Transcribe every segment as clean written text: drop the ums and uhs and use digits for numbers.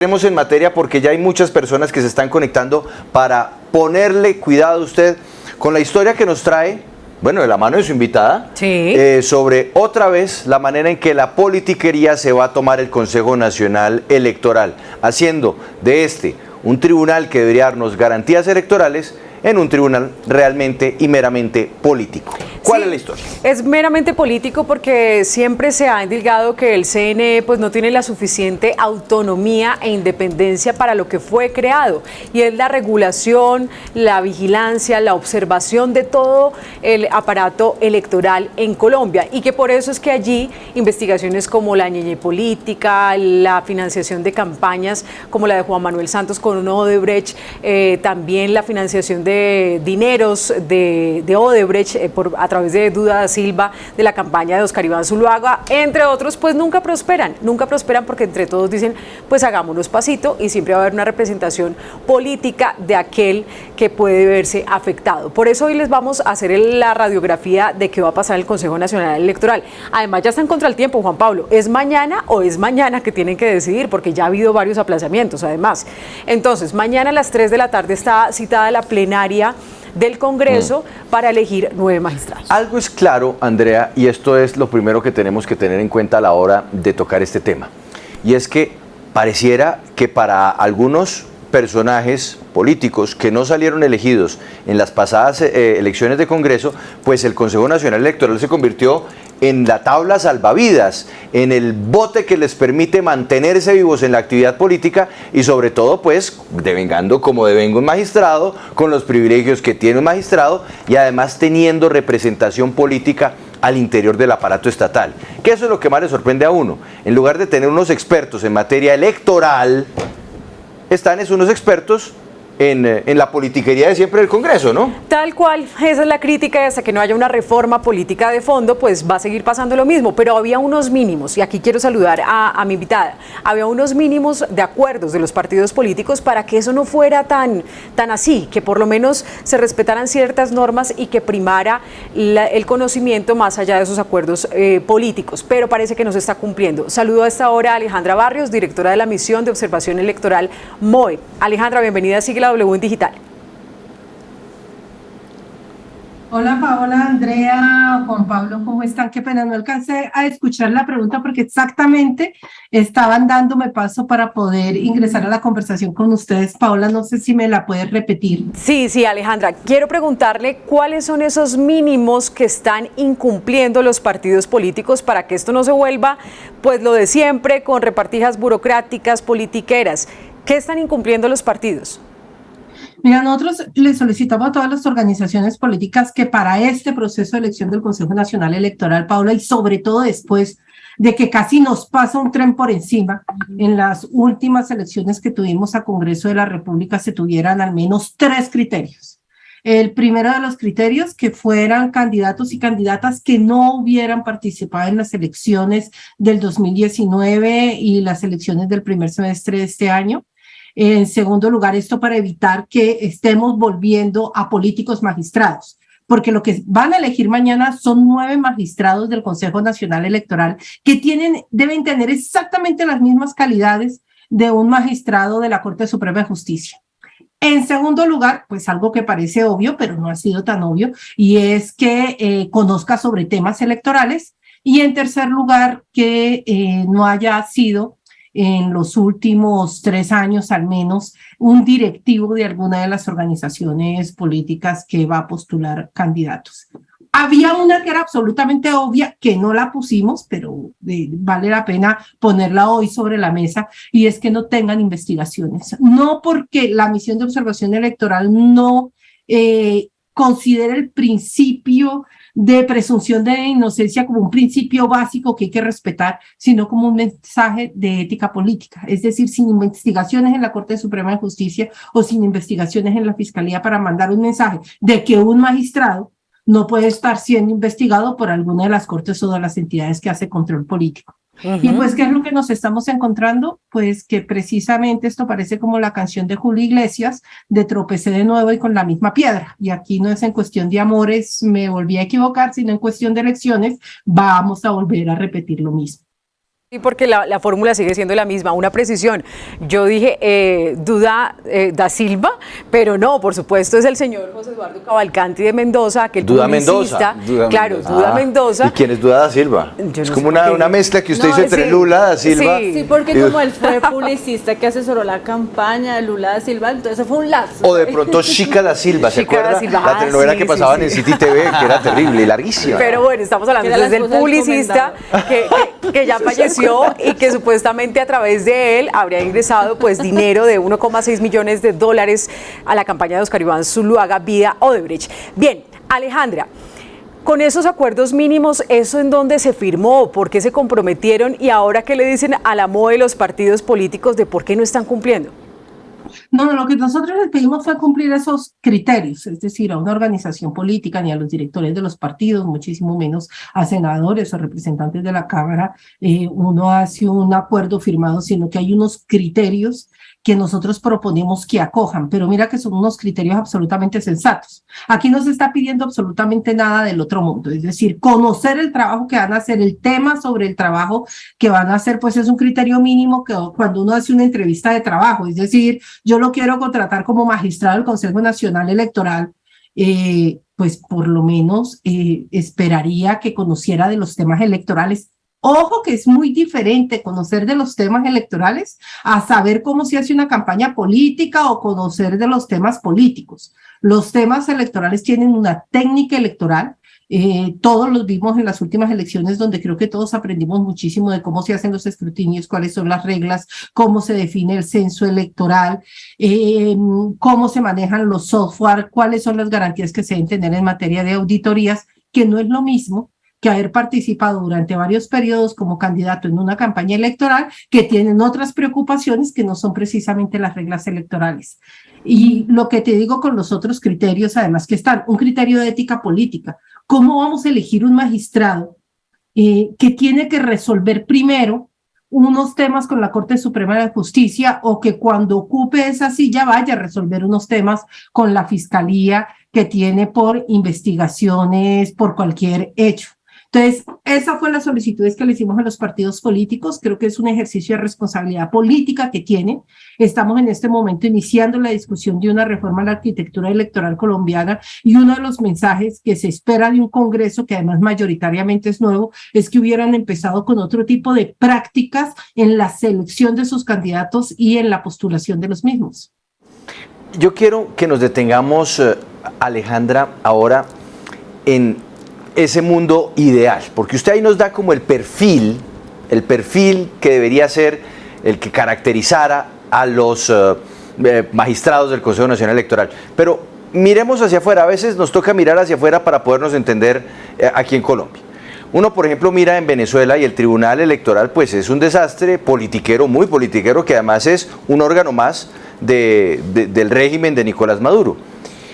Entremos en materia porque ya hay muchas personas que se están conectando para ponerle cuidado a usted con la historia que nos trae, bueno, de la mano de su invitada, sí, sobre otra vez la manera en que la politiquería se va a tomar el Consejo Nacional Electoral, haciendo de este un tribunal que debería darnos garantías electorales en un tribunal realmente y meramente político. ¿Cuál es la historia? Es meramente político porque siempre se ha indicado que el CNE pues no tiene la suficiente autonomía e independencia para lo que fue creado, y es la regulación, la vigilancia, la observación de todo el aparato electoral en Colombia, y que por eso es que allí investigaciones como la ñeñe política, la financiación de campañas como la de Juan Manuel Santos con Odebrecht, también la financiación de dineros de Odebrecht a través de Duda da Silva, de la campaña de Oscar Iván Zuluaga, entre otros, pues nunca prosperan porque entre todos dicen, pues hagámonos pasito, y siempre va a haber una representación política de aquel que puede verse afectado. Por eso hoy les vamos a hacer la radiografía de qué va a pasar en el Consejo Nacional Electoral. Además ya están contra el tiempo, Juan Pablo, ¿es mañana o es mañana que tienen que decidir? Porque ya ha habido varios aplazamientos además. Entonces, mañana a las 3 de la tarde está citada la plenaria del Congreso para elegir 9 magistrados. Algo es claro, Andrea, y esto es lo primero que tenemos que tener en cuenta a la hora de tocar este tema, y es que pareciera que para algunos personajes políticos que no salieron elegidos en las pasadas elecciones de Congreso, pues el Consejo Nacional Electoral se convirtió en la tabla salvavidas, en el bote que les permite mantenerse vivos en la actividad política y sobre todo pues devengando como devenga un magistrado, con los privilegios que tiene un magistrado y además teniendo representación política al interior del aparato estatal. Que eso es lo que más le sorprende a uno. En lugar de tener unos expertos en materia electoral, están unos expertos en la politiquería de siempre del Congreso, ¿no? Tal cual, esa es la crítica, y hasta que no haya una reforma política de fondo, pues va a seguir pasando lo mismo, pero había unos mínimos, y aquí quiero saludar a mi invitada, había unos mínimos de acuerdos de los partidos políticos para que eso no fuera tan así, que por lo menos se respetaran ciertas normas y que primara el conocimiento más allá de esos acuerdos políticos, pero parece que no se está cumpliendo. Saludo a esta hora a Alejandra Barrios, directora de la Misión de Observación Electoral MOE. Alejandra, bienvenida a Sigla W en Digital. Hola Paola, Andrea, Juan Pablo, ¿cómo están? Qué pena, no alcancé a escuchar la pregunta porque exactamente estaban dándome paso para poder ingresar a la conversación con ustedes. Paola, no sé si me la puedes repetir. Sí, Alejandra, quiero preguntarle cuáles son esos mínimos que están incumpliendo los partidos políticos para que esto no se vuelva pues lo de siempre, con repartijas burocráticas, politiqueras. ¿Qué están incumpliendo los partidos? Mira, nosotros le solicitamos a todas las organizaciones políticas que para este proceso de elección del Consejo Nacional Electoral, Paula, y sobre todo después de que casi nos pasa un tren por encima, en las últimas elecciones que tuvimos a Congreso de la República se tuvieran al menos 3 criterios. El primero de los criterios, que fueran candidatos y candidatas que no hubieran participado en las elecciones del 2019 y las elecciones del primer semestre de este año. En segundo lugar, esto para evitar que estemos volviendo a políticos magistrados, porque lo que van a elegir mañana son 9 magistrados del Consejo Nacional Electoral que deben tener exactamente las mismas calidades de un magistrado de la Corte Suprema de Justicia. En segundo lugar, pues algo que parece obvio, pero no ha sido tan obvio, y es que conozca sobre temas electorales. Y en tercer lugar, que no haya sido en los últimos 3 años al menos un directivo de alguna de las organizaciones políticas que va a postular candidatos. Había una que era absolutamente obvia, que no la pusimos, pero vale la pena ponerla hoy sobre la mesa, y es que no tengan investigaciones. No porque la misión de observación electoral no considere el principio de presunción de inocencia como un principio básico que hay que respetar, sino como un mensaje de ética política, es decir, sin investigaciones en la Corte Suprema de Justicia o sin investigaciones en la Fiscalía, para mandar un mensaje de que un magistrado no puede estar siendo investigado por alguna de las cortes o de las entidades que hace control político. Y pues, ¿qué es lo que nos estamos encontrando? Pues que precisamente esto parece como la canción de Julio Iglesias, de tropecé de nuevo y con la misma piedra. Y aquí no es en cuestión de amores, me volví a equivocar, sino en cuestión de elecciones, vamos a volver a repetir lo mismo. Sí, porque la fórmula sigue siendo la misma. Una precisión. Yo dije Duda da Silva, pero no, por supuesto es el señor José Eduardo Cavalcanti de Mendoza, que el Duda publicista. Mendoza. Claro, Duda Mendoza. ¿Y quién es Duda da Silva? Yo Es no como sé una mezcla que usted No, hizo entre sí. Lula da Silva. Sí. Sí, porque como él fue publicista que asesoró la campaña de Lula da Silva, entonces fue un lazo. O de pronto Chica da Silva, ¿se Chica da acuerda? Silva. La telenovela Sí, que sí, pasaban sí. en City TV, que era terrible y larguísima. Pero bueno, estamos hablando Que era la desde el esposa del publicista que ya falleció y que supuestamente a través de él habría ingresado pues dinero de 1,6 millones de dólares a la campaña de Oscar Iván Zuluaga vía Odebrecht. Bien, Alejandra, con esos acuerdos mínimos, ¿eso en dónde se firmó? ¿Por qué se comprometieron? Y ahora, ¿qué le dicen a la MOE los partidos políticos de por qué no están cumpliendo? No, lo que nosotros les pedimos fue cumplir esos criterios, es decir, a una organización política, ni a los directores de los partidos, muchísimo menos a senadores o representantes de la Cámara, uno hace un acuerdo firmado, sino que hay unos criterios que nosotros proponemos que acojan, pero mira que son unos criterios absolutamente sensatos. Aquí no se está pidiendo absolutamente nada del otro mundo, es decir, conocer el trabajo que van a hacer, el tema sobre el trabajo que van a hacer, pues es un criterio mínimo que cuando uno hace una entrevista de trabajo, es decir, yo lo quiero contratar como magistrado del Consejo Nacional Electoral, pues por lo menos esperaría que conociera de los temas electorales. Ojo que es muy diferente conocer de los temas electorales a saber cómo se hace una campaña política o conocer de los temas políticos. Los temas electorales tienen una técnica electoral. Todos los vimos en las últimas elecciones donde creo que todos aprendimos muchísimo de cómo se hacen los escrutinios, cuáles son las reglas, cómo se define el censo electoral, cómo se manejan los software, cuáles son las garantías que se deben tener en materia de auditorías, que no es lo mismo que haber participado durante varios periodos como candidato en una campaña electoral que tienen otras preocupaciones que no son precisamente las reglas electorales. Y lo que te digo con los otros criterios, además que están, un criterio de ética política. ¿Cómo vamos a elegir un magistrado que tiene que resolver primero unos temas con la Corte Suprema de Justicia o que cuando ocupe esa silla vaya a resolver unos temas con la Fiscalía que tiene por investigaciones, por cualquier hecho? Entonces, esa fue la solicitud que le hicimos a los partidos políticos. Creo que es un ejercicio de responsabilidad política que tienen. Estamos en este momento iniciando la discusión de una reforma a la arquitectura electoral colombiana y uno de los mensajes que se espera de un Congreso, que además mayoritariamente es nuevo, es que hubieran empezado con otro tipo de prácticas en la selección de sus candidatos y en la postulación de los mismos. Yo quiero que nos detengamos, Alejandra, ahora en ese mundo ideal, porque usted ahí nos da como el perfil que debería ser el que caracterizara a los magistrados del Consejo Nacional Electoral. Pero miremos hacia afuera, a veces nos toca mirar hacia afuera para podernos entender aquí en Colombia. Uno, por ejemplo, mira en Venezuela y el Tribunal Electoral, pues es un desastre politiquero, muy politiquero, que además es un órgano más del régimen de Nicolás Maduro.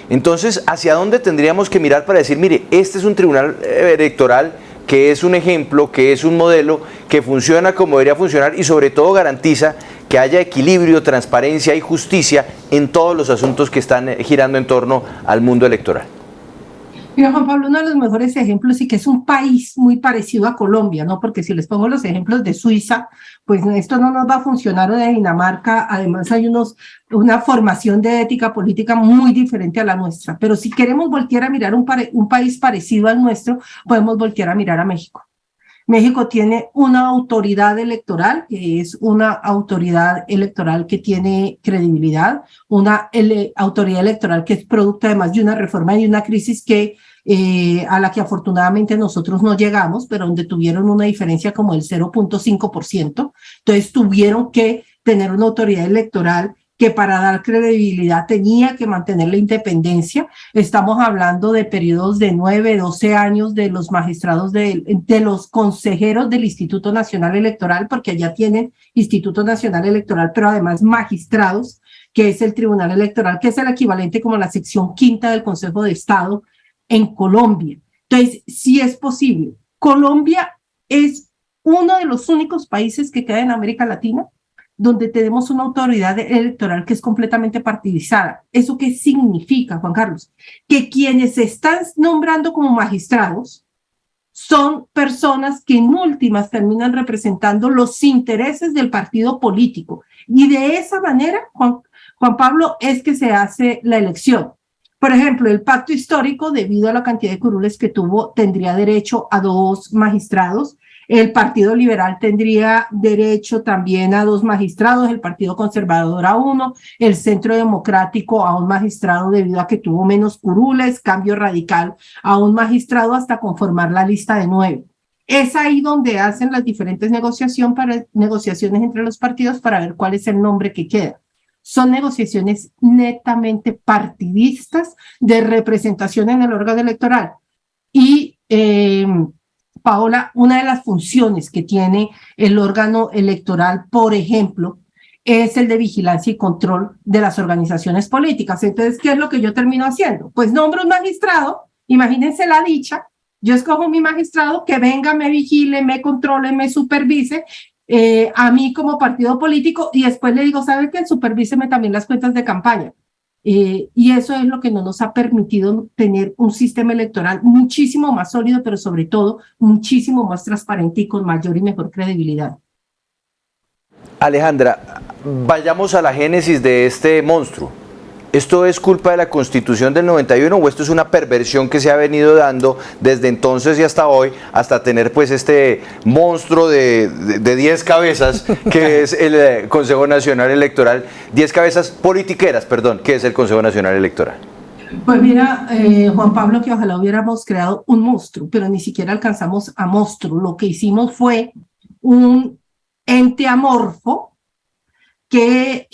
Entonces, ¿hacia dónde tendríamos que mirar para decir, mire, este es un tribunal electoral que es un ejemplo, que es un modelo, que funciona como debería funcionar y sobre todo garantiza que haya equilibrio, transparencia y justicia en todos los asuntos que están girando en torno al mundo electoral? Mira, Juan Pablo, uno de los mejores ejemplos y que es un país muy parecido a Colombia, ¿no? Porque si les pongo los ejemplos de Suiza, pues esto no nos va a funcionar, o de Dinamarca, además hay una formación de ética política muy diferente a la nuestra, pero si queremos voltear a mirar un país parecido al nuestro, podemos voltear a mirar a México. México tiene una autoridad electoral, que es una autoridad electoral que tiene credibilidad, una autoridad electoral que es producto además de una reforma y una crisis a la que afortunadamente nosotros no llegamos, pero donde tuvieron una diferencia como el 0.5%. Entonces tuvieron que tener una autoridad electoral que para dar credibilidad tenía que mantener la independencia. Estamos hablando de periodos de 9, 12 años de los magistrados, de los consejeros del Instituto Nacional Electoral, porque allá tienen Instituto Nacional Electoral, pero además magistrados, que es el Tribunal Electoral, que es el equivalente como a la sección quinta del Consejo de Estado en Colombia. Entonces, sí es posible. Colombia es uno de los únicos países que queda en América Latina donde tenemos una autoridad electoral que es completamente partidizada. ¿Eso qué significa, Juan Carlos? Que quienes se están nombrando como magistrados son personas que en últimas terminan representando los intereses del partido político. Y de esa manera, Juan Pablo, es que se hace la elección. Por ejemplo, el pacto histórico, debido a la cantidad de curules que tuvo, tendría derecho a 2 magistrados. El Partido Liberal tendría derecho también a 2 magistrados, el Partido Conservador a 1, el Centro Democrático a 1 magistrado debido a que tuvo menos curules, Cambio Radical a 1 magistrado hasta conformar la lista de 9. Es ahí donde hacen las diferentes negociaciones entre los partidos para ver cuál es el nombre que queda. Son negociaciones netamente partidistas de representación en el órgano electoral. Y Paola, una de las funciones que tiene el órgano electoral, por ejemplo, es el de vigilancia y control de las organizaciones políticas. Entonces, ¿qué es lo que yo termino haciendo? Pues nombro un magistrado, imagínense la dicha, yo escojo mi magistrado que venga, me vigile, me controle, me supervise, a mí como partido político, y después le digo, ¿sabe qué? Supervíseme también las cuentas de campaña. Y eso es lo que no nos ha permitido tener un sistema electoral muchísimo más sólido, pero sobre todo muchísimo más transparente y con mayor y mejor credibilidad. Alejandra, vayamos a la génesis de este monstruo. ¿Esto es culpa de la Constitución del 91 o esto es una perversión que se ha venido dando desde entonces y hasta hoy, hasta tener pues este monstruo de 10 cabezas que es el Consejo Nacional Electoral, 10 cabezas politiqueras, perdón, que es el Consejo Nacional Electoral? Pues mira, Juan Pablo, que ojalá hubiéramos creado un monstruo, pero ni siquiera alcanzamos a monstruo. Lo que hicimos fue un ente amorfo que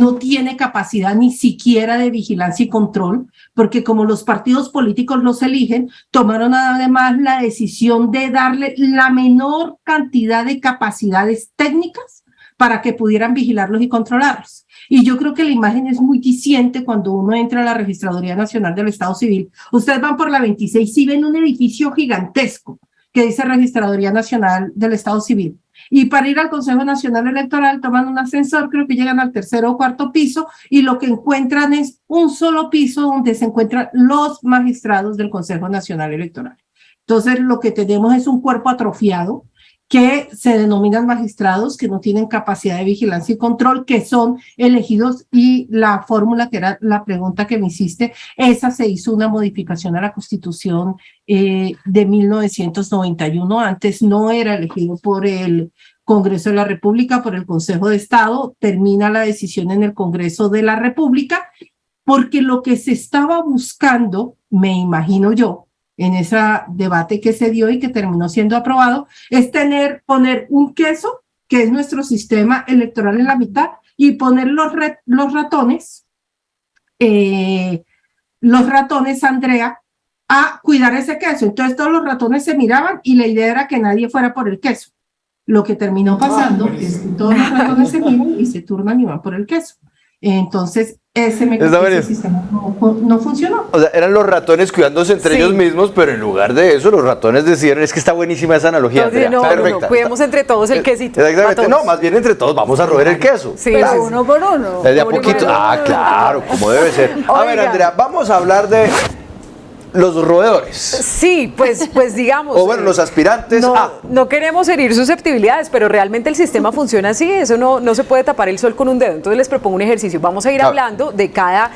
no tiene capacidad ni siquiera de vigilancia y control, porque como los partidos políticos los eligen, tomaron además la decisión de darle la menor cantidad de capacidades técnicas para que pudieran vigilarlos y controlarlos. Y yo creo que la imagen es muy diciente cuando uno entra a la Registraduría Nacional del Estado Civil. Ustedes van por la 26 y ven un edificio gigantesco que dice Registraduría Nacional del Estado Civil. Y para ir al Consejo Nacional Electoral toman un ascensor, creo que llegan al 3.º o 4.º piso, y lo que encuentran es un solo piso donde se encuentran los magistrados del Consejo Nacional Electoral. Entonces, lo que tenemos es un cuerpo atrofiado que se denominan magistrados, que no tienen capacidad de vigilancia y control, que son elegidos, y la fórmula, que era la pregunta que me hiciste, esa se hizo una modificación a la Constitución de 1991, antes no era elegido por el Congreso de la República, por el Consejo de Estado, termina la decisión en el Congreso de la República, porque lo que se estaba buscando, me imagino yo, en ese debate que se dio y que terminó siendo aprobado, es poner un queso, que es nuestro sistema electoral, en la mitad, y poner los ratones, Andrea, a cuidar ese queso. Entonces todos los ratones se miraban y la idea era que nadie fuera por el queso. Lo que terminó pasando es que todos los ratones se miran y se turnan y van por el queso. Entonces, ese sistema no funcionó. O sea, eran los ratones cuidándose entre ellos mismos, pero en lugar de eso, los ratones decidieron, es que está buenísima esa analogía, Andrea. No, cuidemos entre todos el quesito. Exactamente, no, más bien entre todos vamos a roer el queso. Sí, pero uno por uno. De a poquito. Claro, como debe ser. A ver, Andrea, vamos a hablar de los roedores. Sí, pues digamos. O bueno, los aspirantes. No queremos herir susceptibilidades, pero realmente el sistema funciona así, eso no se puede tapar el sol con un dedo. Entonces les propongo un ejercicio. Vamos a ir hablando de cada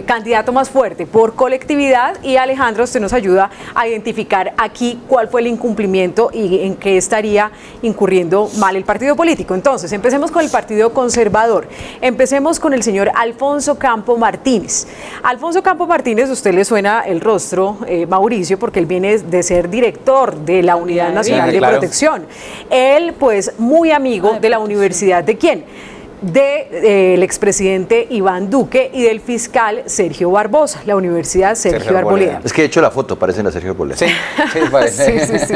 candidato más fuerte por colectividad, y Alejandra, usted nos ayuda a identificar aquí cuál fue el incumplimiento y en qué estaría incurriendo mal el partido político. Entonces, empecemos con el Partido Conservador. Empecemos con el señor Alfonso Campo Martínez. Alfonso Campo Martínez, ¿usted le suena el rostro, Mauricio? Porque él viene de ser director de la Unidad Nacional de Protección. Él, pues, muy amigo de la Universidad ¿de quién? Del expresidente Iván Duque y del fiscal Sergio Barbosa, la Universidad Sergio Arboleda. Es que he hecho la foto, parecen a Sergio Arboleda. Sí, parece. Sí.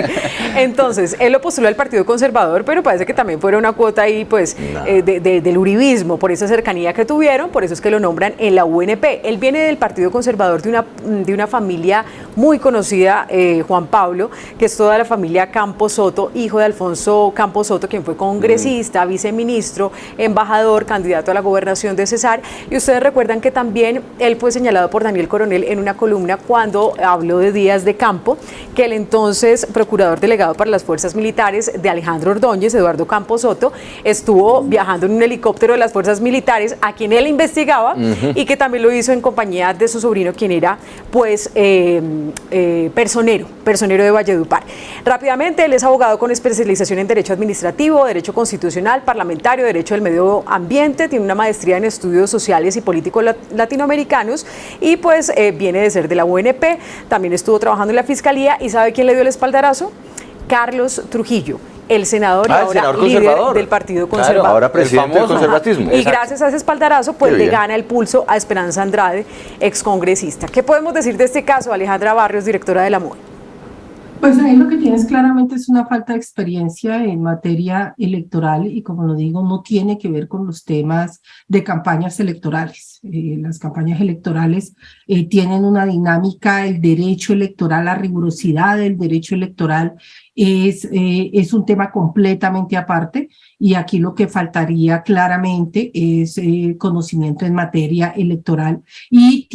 Entonces, él lo postuló al Partido Conservador, pero parece que también fuera una cuota ahí, pues, del uribismo, por esa cercanía que tuvieron, por eso es que lo nombran en la UNP. Él viene del Partido Conservador de una familia muy conocida, Juan Pablo, que es toda la familia Campos Soto, hijo de Alfonso Campos Soto, quien fue congresista, viceministro, embajador embajador, candidato a la gobernación de Cesar, y ustedes recuerdan que también él fue señalado por Daniel Coronel en una columna cuando habló de Díaz de Campo, que el entonces procurador delegado para las fuerzas militares de Alejandro Ordóñez, Eduardo Campos Soto, estuvo viajando en un helicóptero de las fuerzas militares a quien él investigaba y que también lo hizo en compañía de su sobrino, quien era pues personero de Valledupar. Rápidamente, él es abogado con especialización en Derecho Administrativo, Derecho Constitucional, Parlamentario, Derecho del Medio Ambiente, tiene una maestría en Estudios Sociales y Políticos Latinoamericanos y pues viene de ser de la UNP, también estuvo trabajando en la Fiscalía y ¿sabe quién le dio el espaldarazo? Carlos Trujillo, el senador y ahora líder del Partido Conservador. Ahora presidente del conservatismo. Y gracias a ese espaldarazo, pues le gana el pulso a Esperanza Andrade, excongresista. ¿Qué podemos decir de este caso, Alejandra Barrios, directora de la MOE? Pues ahí lo que tienes claramente es una falta de experiencia en materia electoral y como lo digo, no tiene que ver con los temas de campañas electorales. Las campañas electorales tienen una dinámica, el derecho electoral, la rigurosidad del derecho electoral es un tema completamente aparte y aquí lo que faltaría claramente es conocimiento en materia electoral y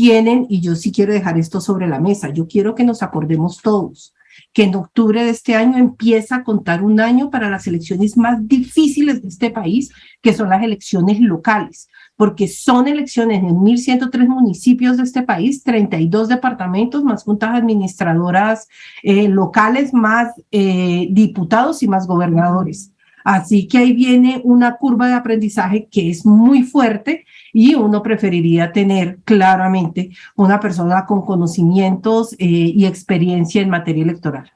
yo sí quiero dejar esto sobre la mesa, yo quiero que nos acordemos todos que en octubre de este año empieza a contar un año para las elecciones más difíciles de este país, que son las elecciones locales, porque son elecciones en 1.103 municipios de este país, 32 departamentos, más juntas administradoras locales, más diputados y más gobernadores. Así que ahí viene una curva de aprendizaje que es muy fuerte y uno preferiría tener claramente una persona con conocimientos y experiencia en materia electoral.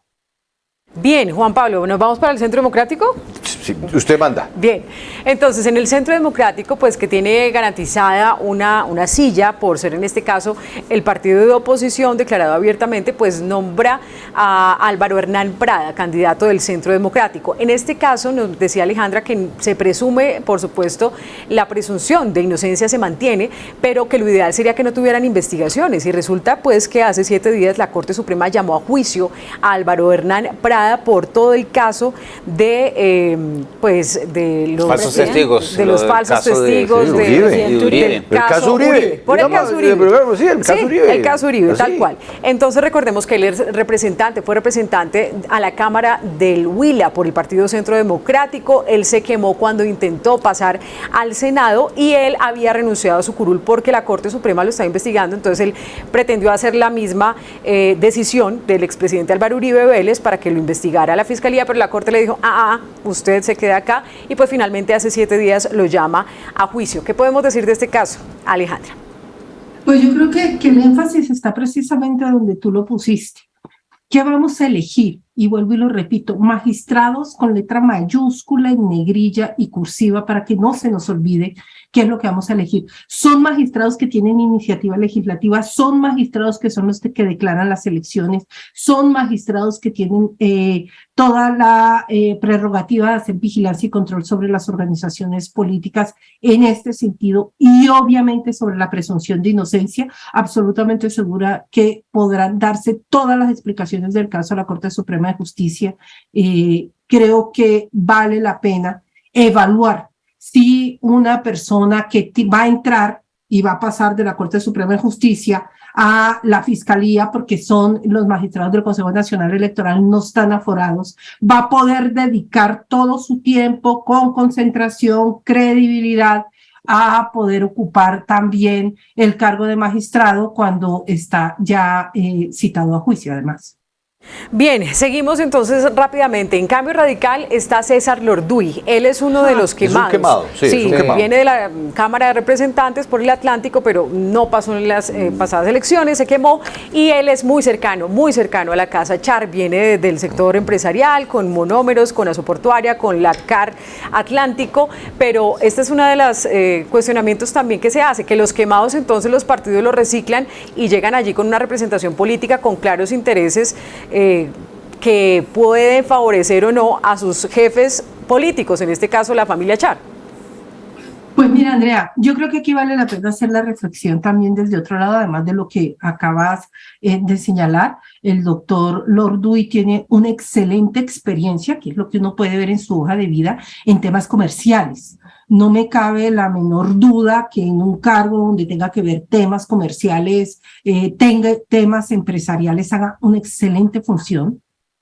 Bien, Juan Pablo, ¿nos vamos para el Centro Democrático? Sí, usted manda. Bien, entonces en el Centro Democrático, pues que tiene garantizada una silla, por ser en este caso el partido de oposición declarado abiertamente, pues nombra a Álvaro Hernán Prada, candidato del Centro Democrático. En este caso, nos decía Alejandra que se presume, por supuesto, la presunción de inocencia se mantiene, pero que lo ideal sería que no tuvieran investigaciones. Y resulta pues que hace 7 días la Corte Suprema llamó a juicio a Álvaro Hernán Prada por todo el caso de los falsos testigos, de los falsos testigos del caso Uribe. Por el caso Uribe. Sí, el caso Uribe. El caso Uribe, tal Sí. cual. Entonces recordemos que él es fue representante a la Cámara del Huila por el Partido Centro Democrático. Él se quemó cuando intentó pasar al Senado y él había renunciado a su curul porque la Corte Suprema lo estaba investigando. Entonces él pretendió hacer la misma decisión del expresidente Álvaro Uribe Vélez para que lo investigara a la Fiscalía, pero la Corte le dijo, usted se queda acá, y pues finalmente hace 7 días lo llama a juicio. ¿Qué podemos decir de este caso, Alejandra? Pues yo creo que el énfasis está precisamente donde tú lo pusiste. ¿Qué vamos a elegir? Y vuelvo y lo repito, magistrados con letra mayúscula, en negrilla y cursiva para que no se nos olvide qué es lo que vamos a elegir. Son magistrados que tienen iniciativa legislativa, son magistrados que son los que declaran las elecciones, son magistrados que tienen toda la prerrogativa de hacer vigilancia y control sobre las organizaciones políticas en este sentido y obviamente sobre la presunción de inocencia, absolutamente segura que podrán darse todas las explicaciones del caso a la Corte Suprema de Justicia. Creo que vale la pena evaluar si una persona que va a entrar y va a pasar de la Corte Suprema de Justicia a la Fiscalía, porque son los magistrados del Consejo Nacional Electoral, no están aforados, va a poder dedicar todo su tiempo con concentración, credibilidad, a poder ocupar también el cargo de magistrado cuando está ya citado a juicio, además. Bien, seguimos entonces rápidamente. En Cambio Radical está César Lorduy. Él es uno de los quemados. Es un quemado, sí, es un quemado. Viene de la Cámara de Representantes por el Atlántico, pero no pasó en las pasadas elecciones, se quemó y él es muy cercano a la Casa Char. Viene del sector empresarial, con monómeros, con Asoportuaria, con la CAR Atlántico, pero este es uno de los cuestionamientos también que se hace, que los quemados entonces los partidos los reciclan y llegan allí con una representación política con claros intereses que pueden favorecer o no a sus jefes políticos, en este caso la familia Char. Pues mira, Andrea, yo creo que aquí vale la pena hacer la reflexión también desde otro lado, además de lo que acabas de señalar. El doctor Lorduy tiene una excelente experiencia, que es lo que uno puede ver en su hoja de vida, en temas comerciales. No me cabe la menor duda que en un cargo donde tenga que ver temas comerciales, tenga temas empresariales, haga una excelente función,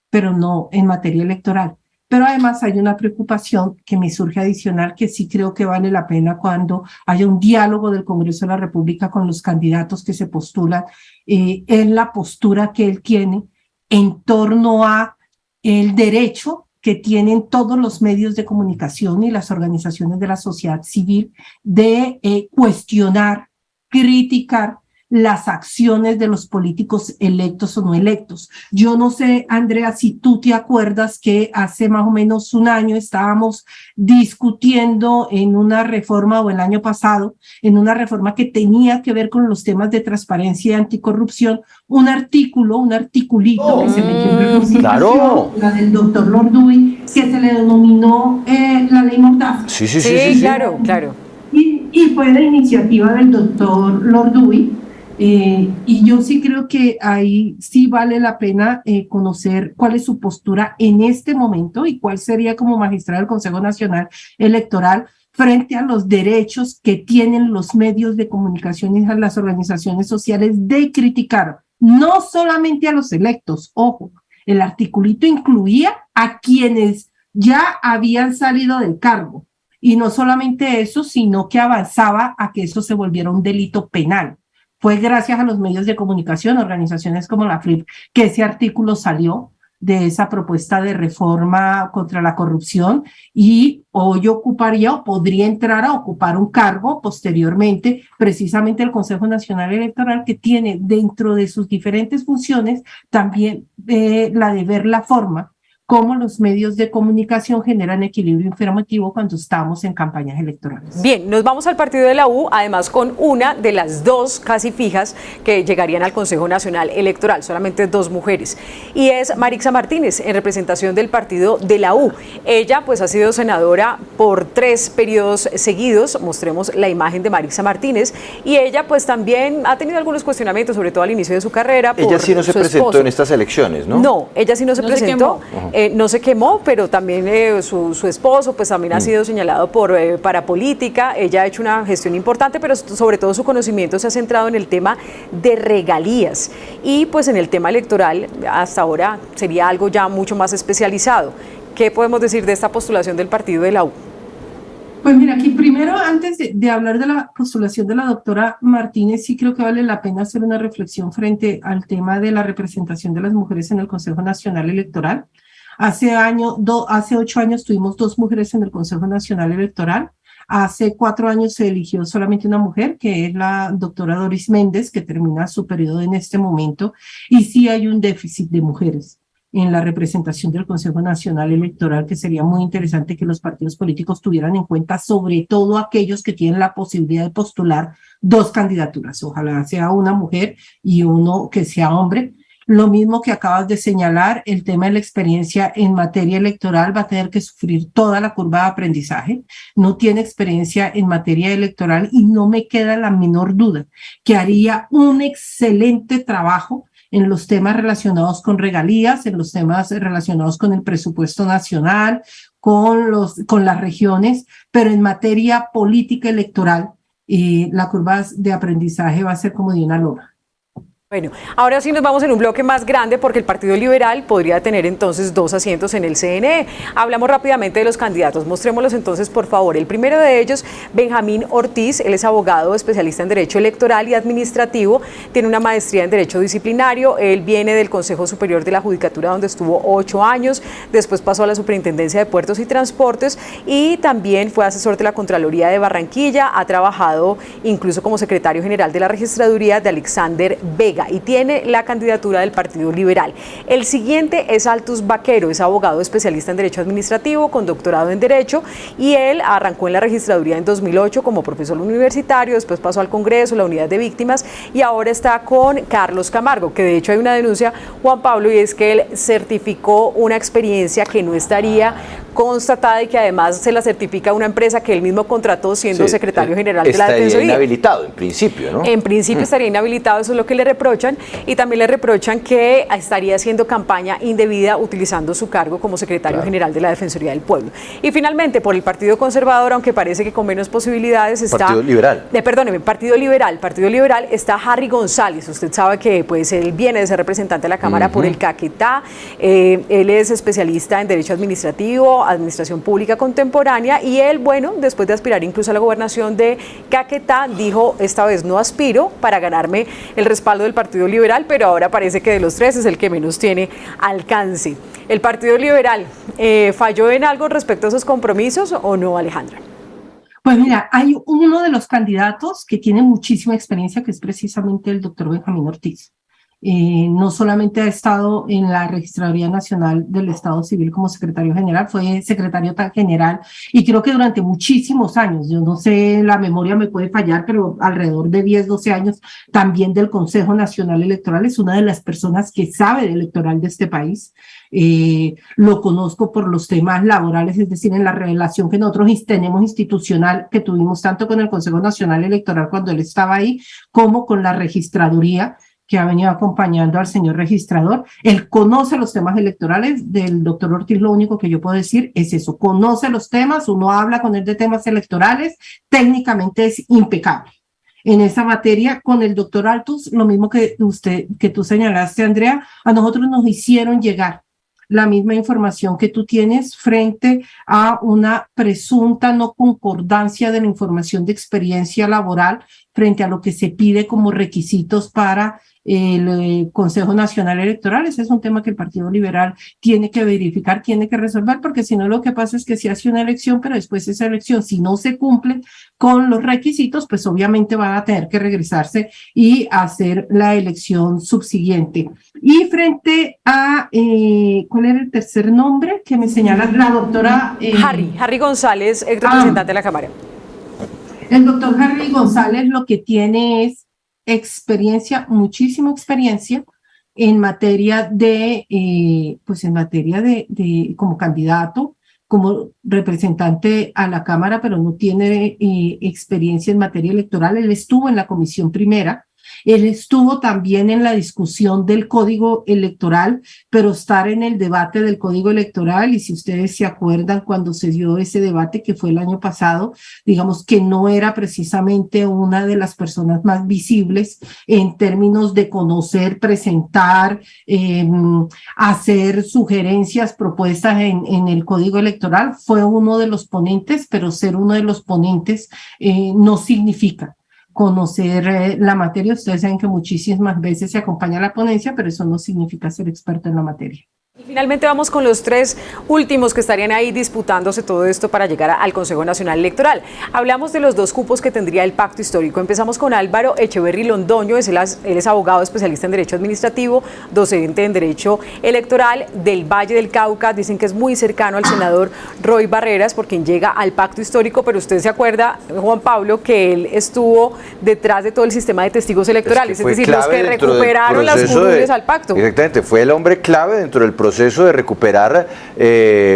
pero no en materia electoral. Pero además hay una preocupación que me surge adicional que sí creo que vale la pena cuando haya un diálogo del Congreso de la República con los candidatos que se postulan, en la postura que él tiene en torno a el derecho que tienen todos los medios de comunicación y las organizaciones de la sociedad civil de cuestionar, criticar las acciones de los políticos electos o no electos. Yo no sé, Andrea, si tú te acuerdas que hace más o menos un año estábamos discutiendo en una reforma, o el año pasado, en una reforma que tenía que ver con los temas de transparencia y anticorrupción, un articulito que se metió en la Constitución, claro, la del doctor Lorduy, que se le denominó la ley Mordaza. Sí, claro. Y fue de iniciativa del doctor Lorduy. Y yo sí creo que ahí sí vale la pena conocer cuál es su postura en este momento y cuál sería como magistrado del Consejo Nacional Electoral frente a los derechos que tienen los medios de comunicación y las organizaciones sociales de criticar no solamente a los electos, ojo, el articulito incluía a quienes ya habían salido del cargo, y no solamente eso, sino que avanzaba a que eso se volviera un delito penal. Fue gracias a los medios de comunicación, organizaciones como la FLIP, que ese artículo salió de esa propuesta de reforma contra la corrupción, y hoy ocuparía o podría entrar a ocupar un cargo posteriormente, precisamente el Consejo Nacional Electoral, que tiene dentro de sus diferentes funciones también la de ver la forma cómo los medios de comunicación generan equilibrio informativo cuando estamos en campañas electorales. Bien, nos vamos al partido de la U, además con una de las dos casi fijas que llegarían al Consejo Nacional Electoral, solamente dos mujeres, y es Marixa Martínez, en representación del partido de la U. Ella pues ha sido senadora por 3 periodos seguidos, mostremos la imagen de Marixa Martínez, y ella pues también ha tenido algunos cuestionamientos, sobre todo al inicio de su carrera. Ella sí no se presentó en estas elecciones, ¿no? No, ella sí no se presentó. No se quemó, pero también su esposo pues también ha sido señalado por parapolítica. Ella ha hecho una gestión importante, pero sobre todo su conocimiento se ha centrado en el tema de regalías, y pues en el tema electoral hasta ahora sería algo ya mucho más especializado. ¿Qué podemos decir de esta postulación del partido de la U? Pues mira, aquí primero, antes de hablar de la postulación de la doctora Martínez, sí creo que vale la pena hacer una reflexión frente al tema de la representación de las mujeres en el Consejo Nacional Electoral. Hace 8 años tuvimos 2 mujeres en el Consejo Nacional Electoral. Hace 4 años se eligió solamente una mujer, que es la doctora Doris Méndez, que termina su periodo en este momento. Y sí hay un déficit de mujeres en la representación del Consejo Nacional Electoral, que sería muy interesante que los partidos políticos tuvieran en cuenta, sobre todo aquellos que tienen la posibilidad de postular 2 candidaturas. Ojalá sea una mujer y uno que sea hombre. Lo mismo que acabas de señalar, el tema de la experiencia en materia electoral va a tener que sufrir toda la curva de aprendizaje. No tiene experiencia en materia electoral y no me queda la menor duda que haría un excelente trabajo en los temas relacionados con regalías, en los temas relacionados con el presupuesto nacional, con las regiones, pero en materia política electoral, la curva de aprendizaje va a ser como de una loma. Bueno, ahora sí nos vamos en un bloque más grande porque el Partido Liberal podría tener entonces 2 asientos en el CNE. Hablamos rápidamente de los candidatos, mostrémoslos entonces por favor. El primero de ellos, Benjamín Ortiz, él es abogado, especialista en Derecho Electoral y Administrativo, tiene una maestría en Derecho Disciplinario, él viene del Consejo Superior de la Judicatura donde estuvo 8 años, después pasó a la Superintendencia de Puertos y Transportes y también fue asesor de la Contraloría de Barranquilla, ha trabajado incluso como secretario general de la Registraduría de Alexander Vega y tiene la candidatura del Partido Liberal. El siguiente es Altus Vaquero, es abogado especialista en Derecho Administrativo con doctorado en Derecho y él arrancó en la registraduría en 2008 como profesor universitario, después pasó al Congreso, la Unidad de Víctimas y ahora está con Carlos Camargo, que de hecho hay una denuncia, Juan Pablo, y es que él certificó una experiencia que no estaría constatada y que además se la certifica una empresa que él mismo contrató siendo secretario general de la Defensoría. Estaría inhabilitado en principio, ¿no? En principio estaría inhabilitado, eso es lo que le reprochan, y también le reprochan que estaría haciendo campaña indebida utilizando su cargo como secretario general de la Defensoría del Pueblo. Y finalmente, por el Partido Conservador, aunque parece que con menos posibilidades, está... Partido Liberal. Perdóneme, Partido Liberal está Harry González. Usted sabe que pues él viene de ser representante de la Cámara por el Caquetá, él es especialista en Derecho Administrativo, Administración Pública Contemporánea, y él, bueno, después de aspirar incluso a la gobernación de Caquetá, dijo, esta vez no aspiro para ganarme el respaldo del Partido Liberal, pero ahora parece que de los tres es el que menos tiene alcance. ¿El Partido Liberal falló en algo respecto a esos compromisos o no, Alejandra? Pues mira, hay uno de los candidatos que tiene muchísima experiencia, que es precisamente el doctor Benjamín Ortiz. No solamente ha estado en la Registraduría Nacional del Estado Civil como secretario general, fue secretario tan general y creo que durante muchísimos años, yo no sé, la memoria me puede fallar, pero alrededor de 10, 12 años también del Consejo Nacional Electoral, es una de las personas que sabe de electoral de este país. Lo conozco por los temas laborales, es decir, en la relación que nosotros tenemos institucional, que tuvimos tanto con el Consejo Nacional Electoral cuando él estaba ahí, como con la registraduría, que ha venido acompañando al señor registrador. Él conoce los temas electorales. Del doctor Ortiz lo único que yo puedo decir es eso, conoce los temas, uno habla con él de temas electorales, técnicamente es impecable. En esa materia, con el doctor Altus, lo mismo que tú señalaste, Andrea, a nosotros nos hicieron llegar la misma información que tú tienes frente a una presunta no concordancia de la información de experiencia laboral frente a lo que se pide como requisitos para el Consejo Nacional Electoral. Ese es un tema que el Partido Liberal tiene que verificar, tiene que resolver, porque si no lo que pasa es que se hace una elección, pero después esa elección, si no se cumple con los requisitos, pues obviamente van a tener que regresarse y hacer la elección subsiguiente. Y frente a, ¿cuál era el tercer nombre que me señala la doctora? Harry González, ex representante de la Cámara. El doctor Harry González lo que tiene es experiencia, muchísima experiencia en materia de, como candidato, como representante a la Cámara, pero no tiene experiencia en materia electoral. Él estuvo en la Comisión Primera, él estuvo también en la discusión del Código Electoral, pero estar en el debate del Código Electoral, y si ustedes se acuerdan cuando se dio ese debate que fue el año pasado, digamos que no era precisamente una de las personas más visibles en términos de conocer, presentar, hacer sugerencias, propuestas en el Código Electoral. Fue uno de los ponentes, pero ser uno de los ponentes no significa conocer la materia. Ustedes saben que muchísimas veces se acompaña a la ponencia, pero eso no significa ser experto en la materia. Y finalmente vamos con los tres últimos que estarían ahí disputándose todo esto para llegar al Consejo Nacional Electoral. Hablamos de los dos cupos que tendría el pacto histórico. Empezamos con Álvaro Echeverry Londoño, él es abogado especialista en Derecho Administrativo, docente en Derecho Electoral del Valle del Cauca. Dicen que es muy cercano al senador Roy Barreras, por quien llega al pacto histórico, pero usted se acuerda, Juan Pablo, que él estuvo detrás de todo el sistema de testigos electorales, es decir, los que recuperaron las curules al pacto. Exactamente, fue el hombre clave dentro del proceso de recuperar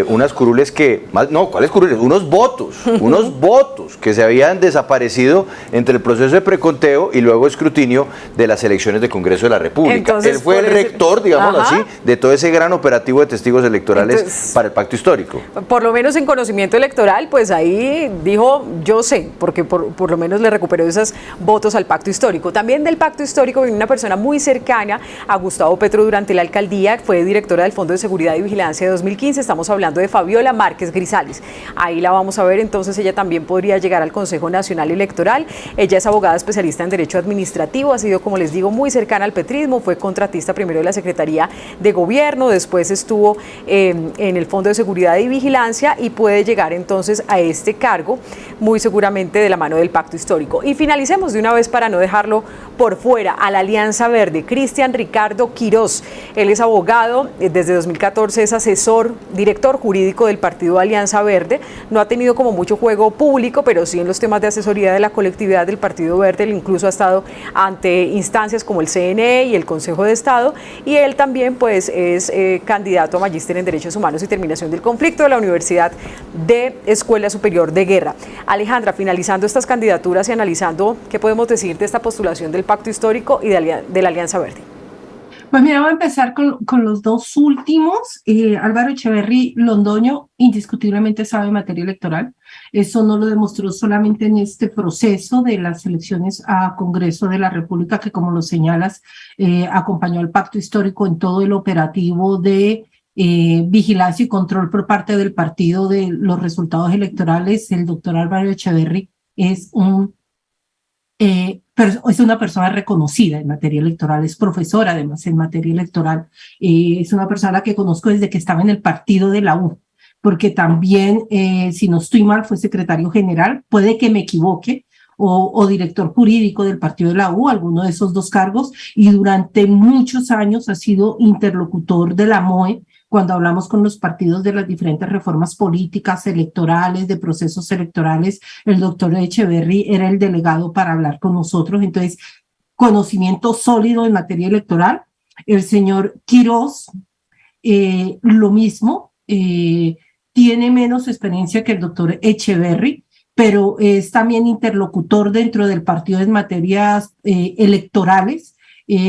unas curules que, ¿cuáles curules? Unos votos que se habían desaparecido entre el proceso de preconteo y luego escrutinio de las elecciones de Congreso de la República. Entonces, él fue el rector, digámoslo así, de todo ese gran operativo de testigos electorales para el pacto histórico. Por lo menos en conocimiento electoral, pues ahí dijo, yo sé, porque por lo menos le recuperó esos votos al pacto histórico. También del pacto histórico viene una persona muy cercana a Gustavo Petro durante la alcaldía, fue directora del Fondo de Seguridad y Vigilancia de 2015, estamos hablando de Fabiola Márquez Grisales. Ahí la vamos a ver, entonces ella también podría llegar al Consejo Nacional Electoral. Ella es abogada especialista en Derecho Administrativo, ha sido, como les digo, muy cercana al petrismo, fue contratista primero de la Secretaría de Gobierno, después estuvo en el Fondo de Seguridad y Vigilancia y puede llegar entonces a este cargo, muy seguramente de la mano del pacto histórico. Y finalicemos de una vez para no dejarlo por fuera, a la Alianza Verde, Cristian Ricardo Quirós. Él es abogado desde desde 2014 es asesor, director jurídico del partido Alianza Verde. No ha tenido como mucho juego público, pero sí en los temas de asesoría de la colectividad del Partido Verde. Él incluso ha estado ante instancias como el CNE y el Consejo de Estado, y él también pues es candidato a magíster en Derechos Humanos y Terminación del Conflicto de la Universidad de Escuela Superior de Guerra. Alejandra, finalizando estas candidaturas y analizando qué podemos decir de esta postulación del Pacto Histórico y de la Alianza Verde. Pues mira, voy a empezar con los dos últimos. Álvaro Echeverry Londoño indiscutiblemente sabe materia electoral. Eso no lo demostró solamente en este proceso de las elecciones a Congreso de la República, que como lo señalas, acompañó al Pacto Histórico en todo el operativo de vigilancia y control por parte del partido de los resultados electorales. El doctor Álvaro Echeverry es una persona reconocida en materia electoral, es profesora además en materia electoral, es una persona que conozco desde que estaba en el partido de la U, porque también, si no estoy mal, fue secretario general, puede que me equivoque, o director jurídico del partido de la U, alguno de esos dos cargos, y durante muchos años ha sido interlocutor de la MOE, cuando hablamos con los partidos de las diferentes reformas políticas, electorales, de procesos electorales. El doctor Echeverry era el delegado para hablar con nosotros, entonces conocimiento sólido en materia electoral. El señor Quirós, lo mismo, tiene menos experiencia que el doctor Echeverry, pero es también interlocutor dentro del partido en materias electorales.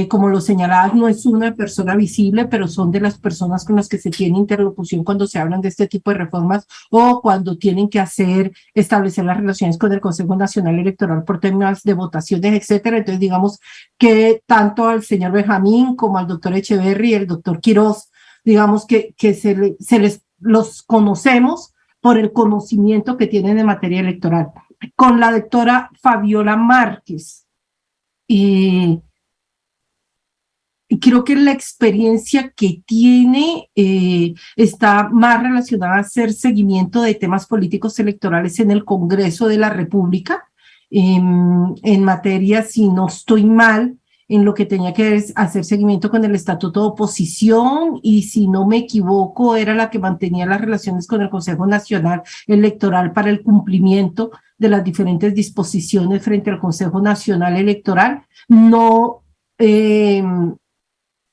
Como lo señalabas, no es una persona visible, pero son de las personas con las que se tiene interlocución cuando se hablan de este tipo de reformas o cuando tienen que establecer las relaciones con el Consejo Nacional Electoral por temas de votaciones, etcétera. Entonces, digamos que tanto al señor Benjamín como al doctor Echeverry y el doctor Quirós, digamos que los conocemos por el conocimiento que tienen en materia electoral. Con la doctora Fabiola Márquez, creo que la experiencia que tiene está más relacionada a hacer seguimiento de temas políticos electorales en el Congreso de la República, en materia, si no estoy mal, en lo que tenía que hacer seguimiento con el Estatuto de Oposición, y si no me equivoco, era la que mantenía las relaciones con el Consejo Nacional Electoral para el cumplimiento de las diferentes disposiciones frente al Consejo Nacional Electoral.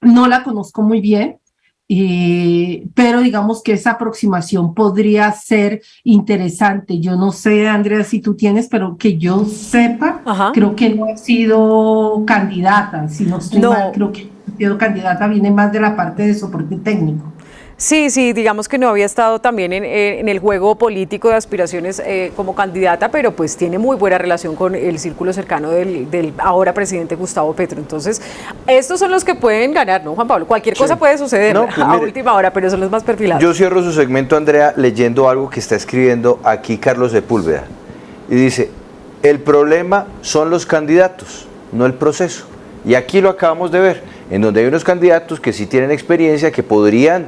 No la conozco muy bien, pero digamos que esa aproximación podría ser interesante. Yo no sé, Andrea, si tú tienes, pero que yo sepa, creo que no ha sido candidata. Si no estoy mal, creo que ha sido candidata, viene más de la parte de soporte técnico. Sí, digamos que no había estado también en el juego político de aspiraciones como candidata, pero pues tiene muy buena relación con el círculo cercano del ahora presidente Gustavo Petro. Entonces, estos son los que pueden ganar, ¿no, Juan Pablo? Cualquier cosa puede suceder a última hora, pero son los más perfilados. Yo cierro su segmento, Andrea, leyendo algo que está escribiendo aquí Carlos Sepúlveda. Y dice, el problema son los candidatos, no el proceso. Y aquí lo acabamos de ver, en donde hay unos candidatos que sí tienen experiencia, que podrían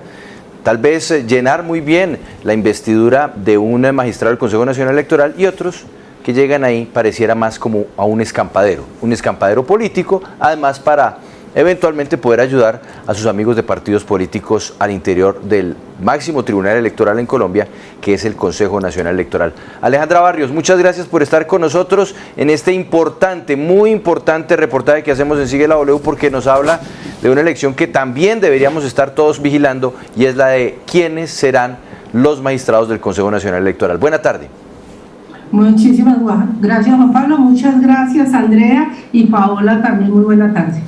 tal vez llenar muy bien la investidura de un magistrado del Consejo Nacional Electoral, y otros que llegan ahí pareciera más como a un escampadero político, además para eventualmente poder ayudar a sus amigos de partidos políticos al interior del máximo tribunal electoral en Colombia, que es el Consejo Nacional Electoral. Alejandra Barrios, muchas gracias por estar con nosotros en este importante, muy importante reportaje que hacemos en Sigue la W, porque nos habla de una elección que también deberíamos estar todos vigilando, y es la de quiénes serán los magistrados del Consejo Nacional Electoral. Buena tarde. Muchísimas gracias, Juan Pablo. Muchas gracias, Andrea, y Paola también. Muy buena tarde.